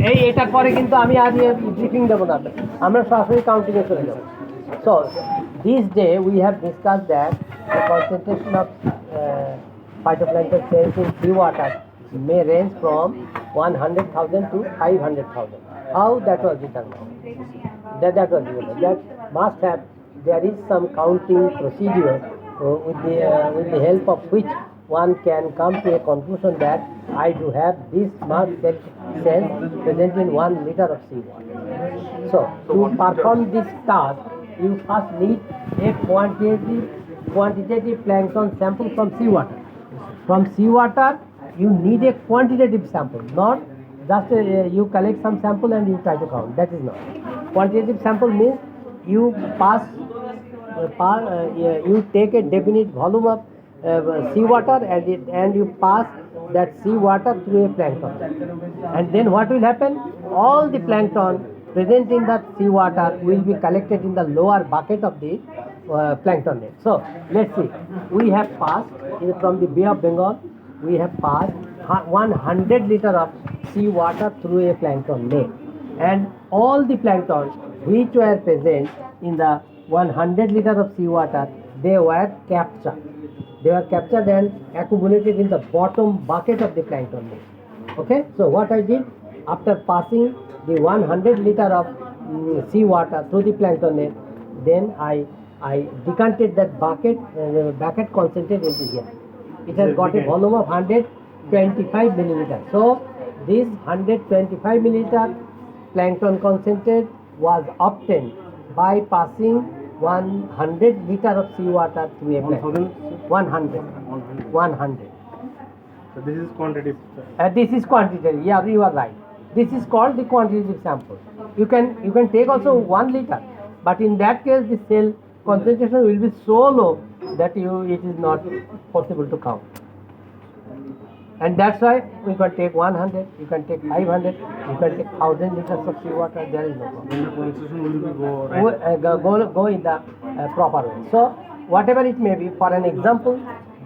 এই এটার পরে কিন্তু আমি আর ব্রিফিং দেবো না, আমরা সরাসরি কাউন্টিংয়ে চলে যাব। So this day we have discuss that the concentration of phytoplankton cells in seawater may range from 100,000 to 500,000. How that was determined? That was given. That must have, there is some counting procedure with the help of which one can come to a conclusion that I do have this much cells present in 1 liter of seawater. So to perform this task, you first need a quantitative plankton sample from seawater. From seawater, you need a quantitative sample, not just you collect some sample and you try to count. That is not. Quantitative sample means you you take a definite volume of seawater and you pass that seawater through a plankton. And then what will happen? All the plankton present in that seawater will be collected in the lower bucket of the plankton net. So let's see. We have passed from the Bay of Bengal. We have passed 100 liter of seawater through a plankton net, and all the plankton which were present in the 100 liter of seawater, they were captured. They were captured and accumulated in the bottom bucket of the plankton net. Okay, so what I did after passing the 100 liter of seawater through the plankton net, then I decanted that bucket concentrate into here. It has got a volume of 125 milliliter. So this 125 milliliter plankton concentrate was obtained by passing 100 liter of seawater through a plankton. 100. So this is quantitative. This is quantitative. Yeah, you are right. This is called the quantitative sample. You can take also 1 liter, but in that case the cell concentration will be so low that it is not possible to count. And that's why we can take 100, you can take 500, you can take 1,000 liters of seawater. There is no problem. Then the concentration will be Go in the proper way. So whatever it may be, for an example,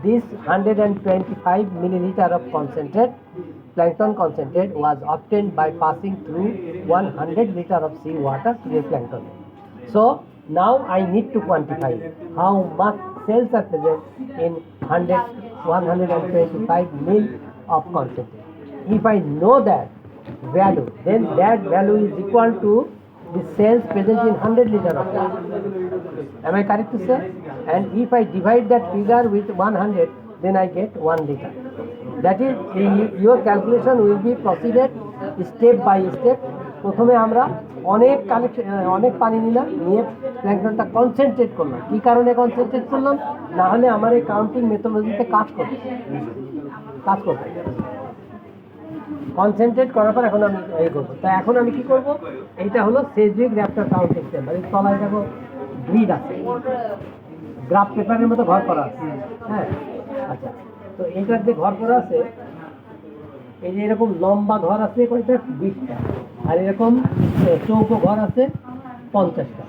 this 125 milliliter of concentrate, plankton concentrate, was obtained by passing through 100 liter of seawater to the plankton. So now I need to quantify how much cells are present in 125 mil of concentrate. If I know that value, then that value is equal to the cells present in 100 liter of water. Am I correct to say? And if I divide that figure with 100, then I get 1 liter. That is, your calculation will be proceeded step by step. প্রথমে আমরা অনেক পানি নিলাম, নিয়ে প্ল্যাঙ্কটনটা concentrate করলাম। কী কারণে concentrate করলাম? না হলে আমার এই কাউন্টিং মেথোডলজিতে কাজ করবে। কনসেন্ট্রেট করার পর এখন আমি এই করবো। তা এখন আমি কি করব? এইটা হলো সেজুইক র্যাপ্টার কাউন্টিং চেম্বার। এই তলায় দেখো গ্রিড আছে, গ্রাফ পেপারের মতো ঘর করা আছে। হ্যাঁ, আচ্ছা, তো এইটার যে ঘর করা আছে, এই যে এরকম লম্বা ঘর আছে কয়টা? 20টা। আর এরকম চৌকো ঘর আছে 50টা,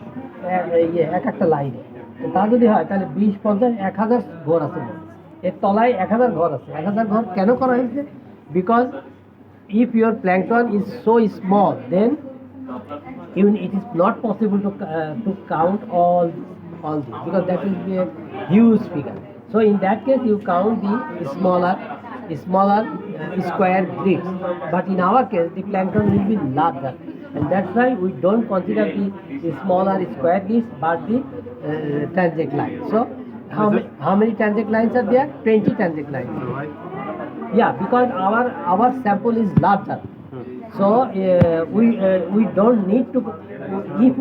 এক একটা লাইনে। তো তা যদি হয় তাহলে 20, 50, 1000 ঘর আছে। এর তলায় 1000 ঘর আছে। 1000 ঘর কেন করা হয়েছে? Because if your plankton is so small, then even it is not possible to count all this, because that will be a huge figure. So in that case you count the smaller square grids, but in our case the plankton will be larger, and that's why we don't consider the smaller square grids but the transect lines. So how many transect lines are there? 20 transect lines. Yeah, because our sample is larger, so we don't need to. If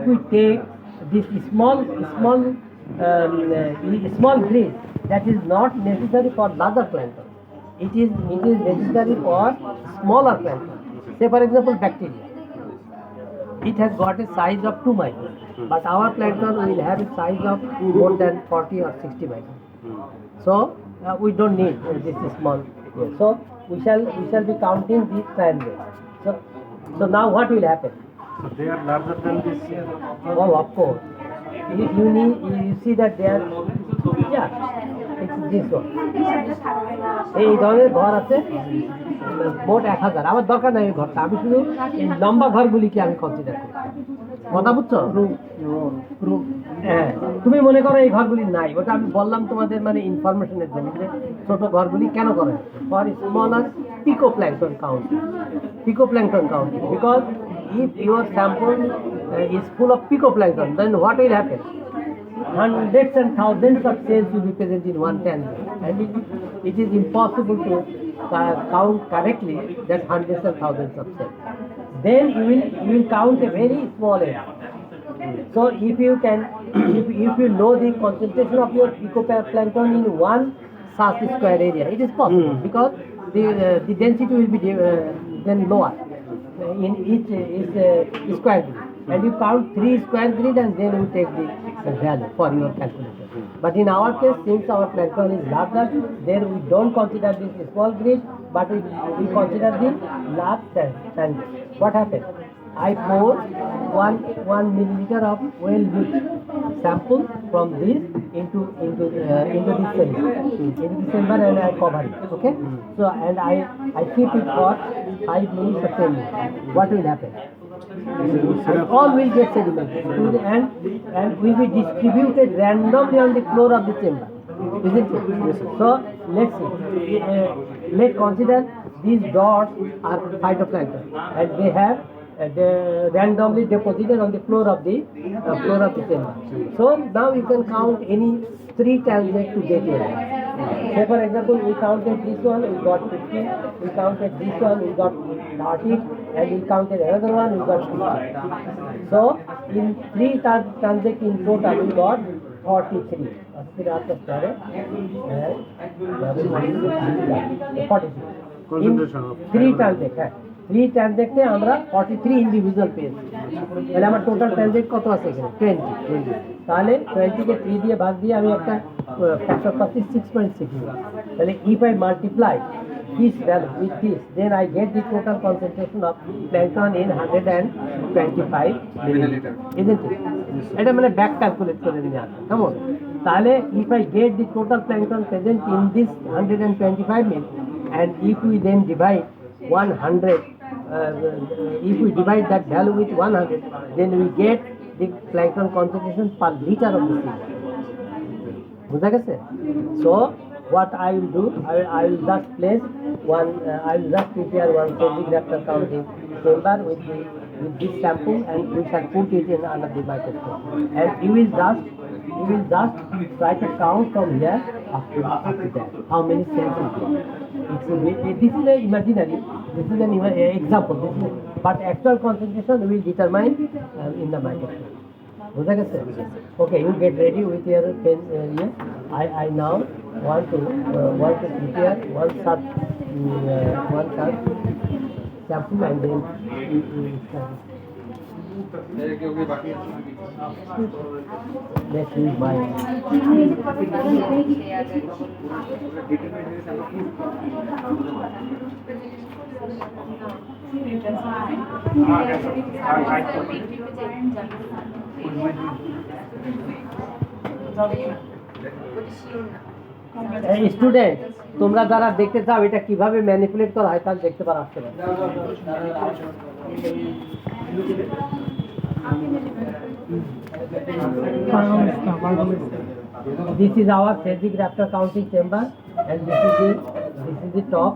we take this small grid, that is not necessary for larger plankton. It is necessary for smaller plankton. Say for example bacteria. It has got a size of 2 micron, but our plankton will have a size of more than 40 or 60 micron. So we don't need this small. So we shall be counting these transit. So now what will happen? So they are larger than this. Oh, of course. You see that they are, yeah, it's this one. এই ধরনের ঘর আছে মোট 1000। আমার দরকার নাই এই ঘরটা, আমি শুধু এই লম্বা ঘরগুলিকে আমি কনসিডার করি। কথা বুঝছো? হ্যাঁ, তুমি মনে করো এই ঘরগুলি নাই, ওটা আমি বললাম তোমাদের মানে ইনফরমেশনের জন্য যে ছোট ঘরগুলি কেন করে for smaller picoplankton count. Phytoplankton counting, because if your sample is full of phytoplankton, then what will happen? Hundreds and thousands of cells will be present in one tangle, and it is impossible to count correctly that hundreds and thousands of cells. Then you will count a very small area. So if you can, if you know the concentration of your phytoplankton in one such square area, it is possible because the density will be then lower in each square grid, and you count 3 square grid and then you take the value for your calculation. But in our case, since our plankton is larger, then we don't consider this small grid, but we consider the large sand. What happens? I pour 1 milliliter of well-mixed sample from this into this chamber and I cover it. Okay. So and I keep it for 5 minutes or 10 minutes. What will happen? All will get sedimented and will be distributed randomly on the floor of the chamber. Isn't it? So let's see. Let's consider these dots are phytoplankton and they have they randomly deposited on the floor of the chamber. So now you can count any 3 transect to get your answer. Say for example, we counted this one, we got 15. We counted this one, we got 30, and we counted another one, we got 50. So in 3 transect in total, we got 43. 43. Concentration of 3 transect. 3 ট্রানজেক্টে আমরা 43 individual পেয়েছি। তাহলে আমার total ট্রানজেক্ট কত আছে এখানে? 20। তাহলে 20 কে 3 দিয়ে ভাগ দিয়ে আমি একটা ফ্যাক্টর পাচ্ছি 6.6। তাহলে if I multiply this value with this, then I get the total concentration of plankton in 125 milliliter, isn't it? এটা মানে ব্যাক ক্যালকুলেট করে নেওয়া। কেমন? তাহলে if I get the total plankton present in this 125 ml, and if we then divide 100, if we divide that value with 100, then we get the plankton concentration per liter of the sea. বুঝা গেছে? So what I will do, I will just place one, I will just prepare one centigraph counting chamber with this sample, and we shall put it in under the microscope, and you will just try to count from here up to that how many cells you get. It should be, this is an imaginary, this is an example, but actual concentration will determine in the microscope. বুঝা গেছে? Okay, you get ready with your pen here. I now want to prepare one such sample, and then let's use my student, তোমরা যারা দেখতে চাও এটা কিভাবে manipulate করা হয় তা দেখতে পারো। আসতে পারো। This is our Cedric Raptor counting chamber, and this is the top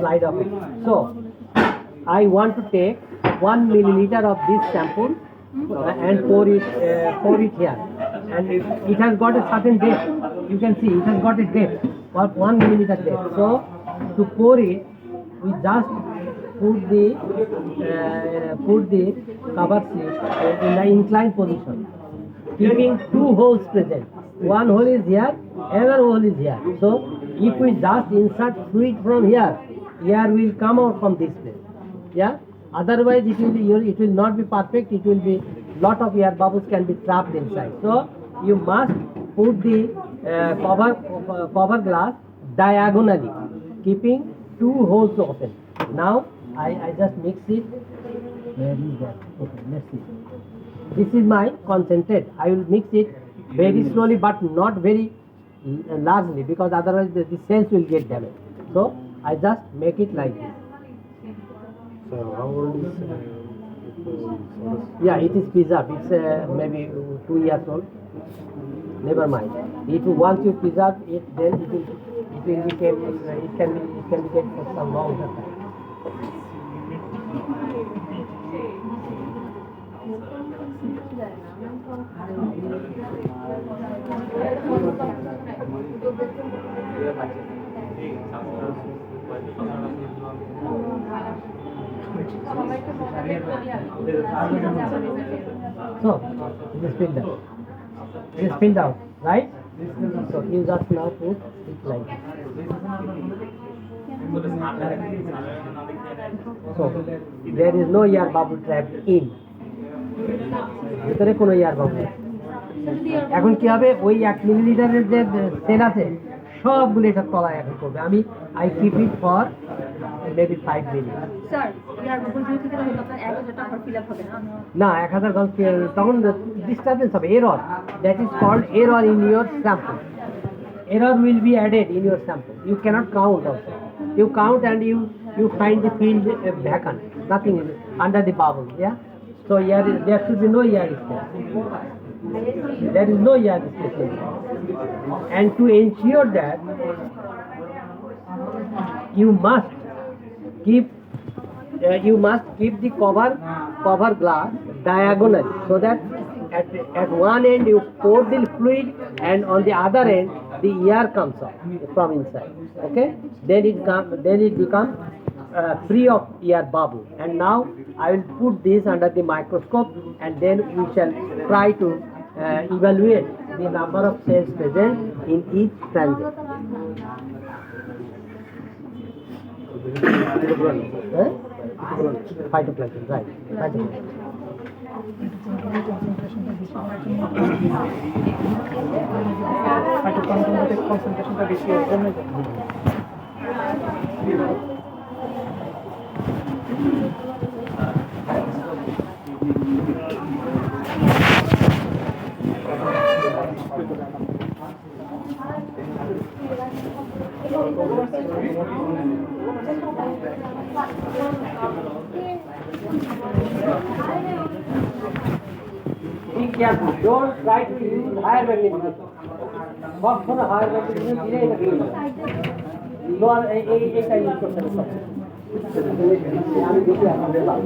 slide of it. So I want to take 1 milliliter of this sample and pour it here, and it has got a certain depth. You can see it has got a depth of 1 milliliter depth. So to pour it, we just put the cover slip in the inclined position, keeping 2 holes present. One hole is here, another hole is here. So if we just insert fluid from here, air will come out from this place. Yeah. Otherwise, it will not be perfect. It will be lot of air bubbles can be trapped inside. So you must put the cover glass diagonally, keeping 2 holes open. Now I just mix it. Where is that? Okay, let's see. This is my concentrate. I will mix it very slowly, but not very largely, because otherwise the cells will get damaged. So I just make it like this. So how old is Yeah, it is preserved. It's maybe 2 years old. Never mind. If you once you preserve it, then it will become it can be kept for some longer time. So it is filled out. It is filled out, right? So you just now put it like this. So there is no air bubble trapped in. ভিতরে কোনো air bubble নেই। এখন কি হবে, ওই 1 মিলিলিটারের যে sell আছে সবগুলো এটা তলায় এখন করবে। আমি I keep it for maybe 5 minute. Sir year Google view থেকে হয়তো আপনার 1000 টাকা ফিল আপ হবে না? না 1000 গল তখন ডিস্টারবেন্স হবে, error. That is called error in your sample. Error will be added in your sample. You cannot count also. You count and you find the field vacant. Nothing is under the bubble. Yeah. So here there should be no air space. There is no air space in it. And to ensure that, you must keep the cover glass diagonal, so that at one end you pour the fluid and on the other end the air comes out from inside. Okay, then it becomes free of air bubble. And now I will put this under the microscope, and then we shall try to evaluate the number of cells present in each transient. Phytoplankton, right? Phytoplankton. কনসেন্ট্রেশনটা বেশি কমে যায়। Be careful. Don't try to use higher magnification. কখনো higher magnification দিলেই এটা ভুল হবে। Lower এইটা use করতে হবে। আমি দেখি আপনাদের লাভ।